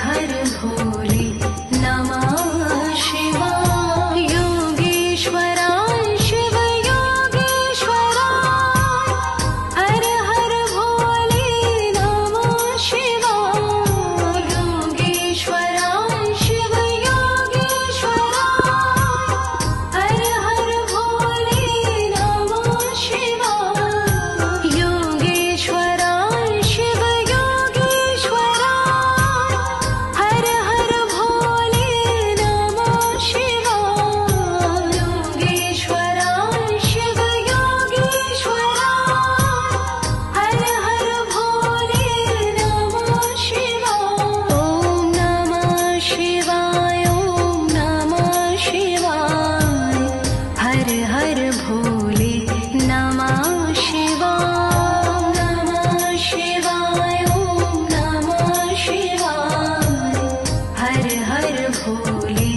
हर भोले नमः शिवाय योगेश्वराय शिव योगेश्वराय हर हर भोले नमः शिवाय योगेश्वराय शिव योगेश्वराय हर हर भोले नमः शिवाय योगेश्वराय शिव योगेश्वराय हर हर भोले नमः शिवाय योगेश्वराय शिव योगेश्वराय हर हर भोले नमः शिवाय ओम नमः शिवाय ओम नमः शिवाय हर हर भोले नमः शिवाय नमः शिवाय ओम नमः शिवाय हर हर भोले